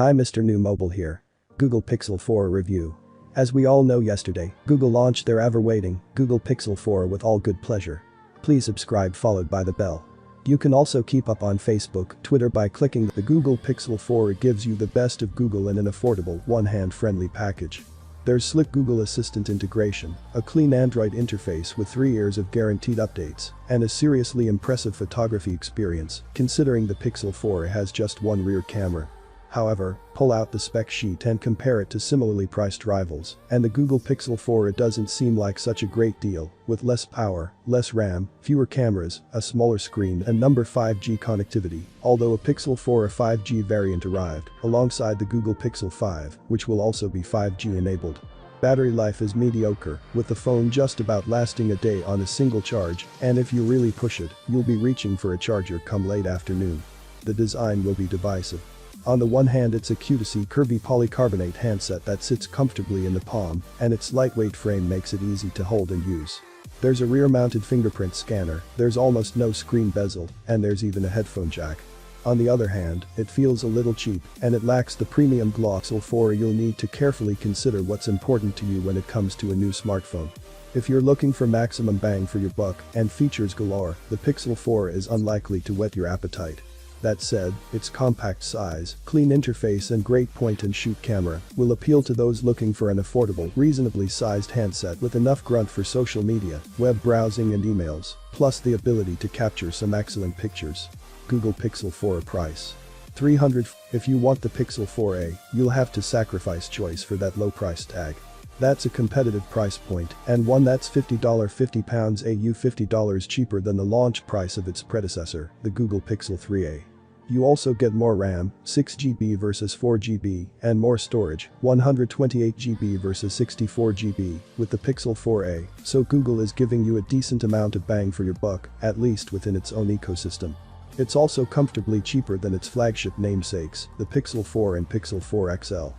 Hi Mr. New Mobile here. Google Pixel 4 review. As we all know, yesterday, Google launched their ever-waiting Google Pixel 4 with all good pleasure. Please subscribe followed by the bell. You can also keep up on Facebook, Twitter by clicking the Google Pixel 4. It gives you the best of Google in an affordable, one-hand friendly package. There's slick Google Assistant integration, a clean Android interface with 3 years of guaranteed updates, and a seriously impressive photography experience, considering the Pixel 4 has just one rear camera. However, pull out the spec sheet and compare it to similarly priced rivals, and the Google Pixel 4 it doesn't seem like such a great deal, with less power, less RAM, fewer cameras, a smaller screen and 5G connectivity, although a Pixel 4 5G variant arrived, alongside the Google Pixel 5, which will also be 5G enabled. Battery life is mediocre, with the phone just about lasting a day on a single charge, and if you really push it, you'll be reaching for a charger come late afternoon. The design will be divisive. On the one hand, it's a cutesy curvy polycarbonate handset that sits comfortably in the palm, and its lightweight frame makes it easy to hold and use. There's a rear-mounted fingerprint scanner, there's almost no screen bezel, and there's even a headphone jack. On the other hand, it feels a little cheap, and it lacks the premium gloss. For you'll need to carefully consider what's important to you when it comes to a new smartphone. If you're looking for maximum bang for your buck and features galore, the Pixel 4 is unlikely to whet your appetite. That said, its compact size, clean interface and great point-and-shoot camera will appeal to those looking for an affordable, reasonably sized handset with enough grunt for social media, web browsing and emails, plus the ability to capture some excellent pictures. Google Pixel 4 price. $300. If you want the Pixel 4a, you'll have to sacrifice choice for that low price tag. That's a competitive price point, and one that's £50 AU $50 cheaper than the launch price of its predecessor, the Google Pixel 3a. You also get more RAM, 6GB versus 4GB, and more storage, 128GB versus 64GB, with the Pixel 4a, so Google is giving you a decent amount of bang for your buck, at least within its own ecosystem. It's also comfortably cheaper than its flagship namesakes, the Pixel 4 and Pixel 4 XL.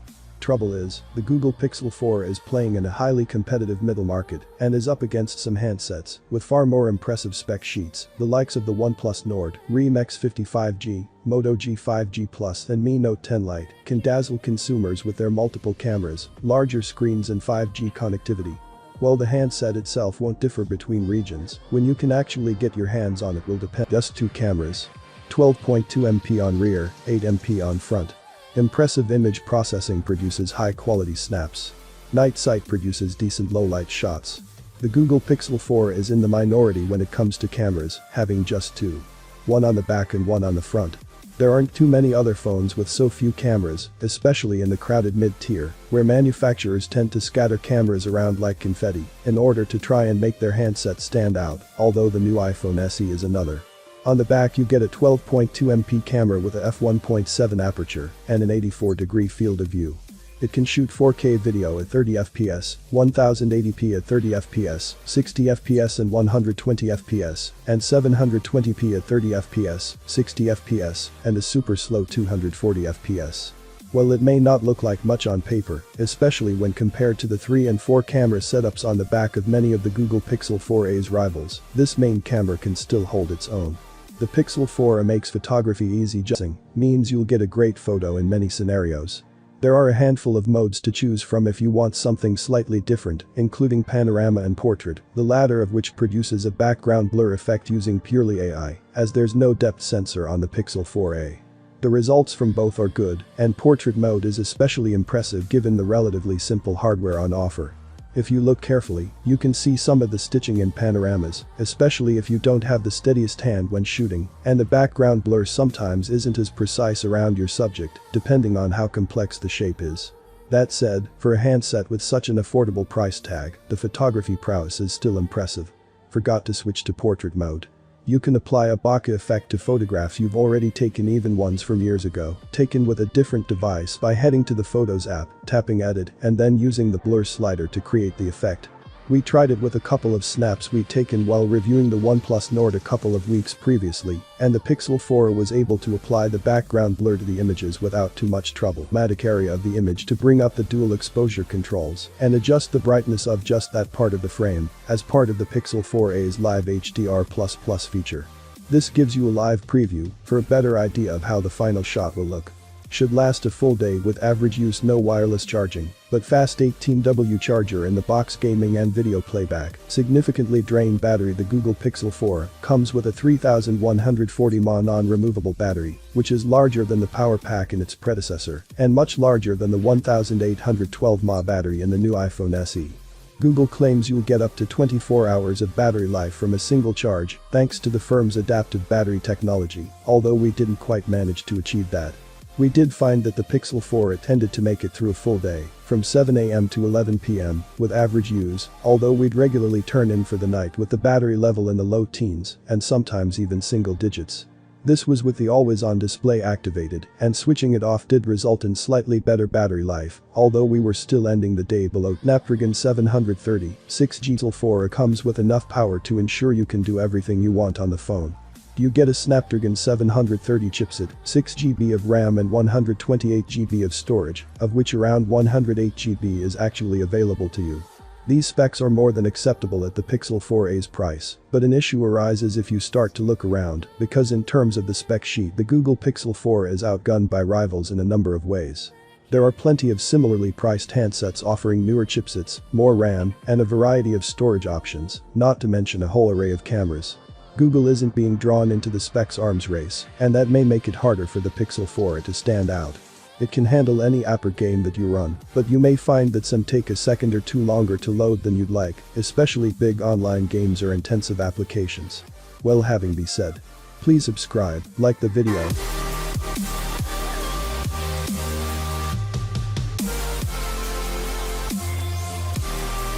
Trouble is, the Google Pixel 4 is playing in a highly competitive middle market and is up against some handsets with far more impressive spec sheets, the likes of the OnePlus Nord, Realme X55G, Moto G5G Plus and Mi Note 10 Lite can dazzle consumers with their multiple cameras, larger screens and 5G connectivity. While the handset itself won't differ between regions, when you can actually get your hands on it will depend. Just 2 cameras. 12.2 MP on rear, 8 MP on front. Impressive image processing produces high-quality snaps. Night sight produces decent low-light shots. The Google Pixel 4 is in the minority when it comes to cameras, having just 2. One on the back and one on the front. There aren't too many other phones with so few cameras, especially in the crowded mid-tier, where manufacturers tend to scatter cameras around like confetti in order to try and make their handset stand out, although the new iPhone SE is another. On the back you get a 12.2 MP camera with a f1.7 aperture and an 84-degree field of view. It can shoot 4K video at 30 fps, 1080p at 30 fps, 60 fps and 120 fps, and 720p at 30 fps, 60 fps, and a super slow 240 fps. While it may not look like much on paper, especially when compared to the 3 and 4 camera setups on the back of many of the Google Pixel 4a's rivals, this main camera can still hold its own. The Pixel 4a makes photography easy, just means you'll get a great photo in many scenarios. There are a handful of modes to choose from if you want something slightly different, including panorama and portrait, the latter of which produces a background blur effect using purely AI, as there's no depth sensor on the Pixel 4a. The results from both are good, and portrait mode is especially impressive given the relatively simple hardware on offer. If you look carefully, you can see some of the stitching in panoramas, especially if you don't have the steadiest hand when shooting, and the background blur sometimes isn't as precise around your subject, depending on how complex the shape is. That said, for a handset with such an affordable price tag, the photography prowess is still impressive. Forgot to switch to portrait mode. You can apply a bokeh effect to photographs you've already taken, even ones from years ago, taken with a different device, by heading to the Photos app, tapping Edit, and then using the blur slider to create the effect. We tried it with a couple of snaps we'd taken while reviewing the OnePlus Nord a couple of weeks previously, and the Pixel 4 was able to apply the background blur to the images without too much trouble. Matic area of the image to bring up the dual exposure controls and adjust the brightness of just that part of the frame, as part of the Pixel 4a's Live HDR++ feature. This gives you a live preview for a better idea of how the final shot will look. Should last a full day with average use, no wireless charging, but fast 18W charger in the box, gaming and video playback. Significantly drained battery. The Google Pixel 4 comes with a 3140 mAh non-removable battery, which is larger than the power pack in its predecessor, and much larger than the 1812 mAh battery in the new iPhone SE. Google claims you'll get up to 24 hours of battery life from a single charge, thanks to the firm's adaptive battery technology, although we didn't quite manage to achieve that. We did find that the Pixel 4 tended to make it through a full day, from 7 AM to 11 PM, with average use, although we'd regularly turn in for the night with the battery level in the low teens, and sometimes even single digits. This was with the always-on display activated, and switching it off did result in slightly better battery life, although we were still ending the day below. Snapdragon 730, 6G Pixel 4 comes with enough power to ensure you can do everything you want on the phone. You get a Snapdragon 730 chipset, 6GB of RAM and 128GB of storage, of which around 108GB is actually available to you. These specs are more than acceptable at the Pixel 4a's price, but an issue arises if you start to look around, because in terms of the spec sheet, the Google Pixel 4 is outgunned by rivals in a number of ways. There are plenty of similarly priced handsets offering newer chipsets, more RAM, and a variety of storage options, not to mention a whole array of cameras. Google isn't being drawn into the specs arms race, and that may make it harder for the Pixel 4 to stand out. It can handle any app or game that you run, but you may find that some take a second or two longer to load than you'd like, especially big online games or intensive applications. Well, having been said, please subscribe, like the video,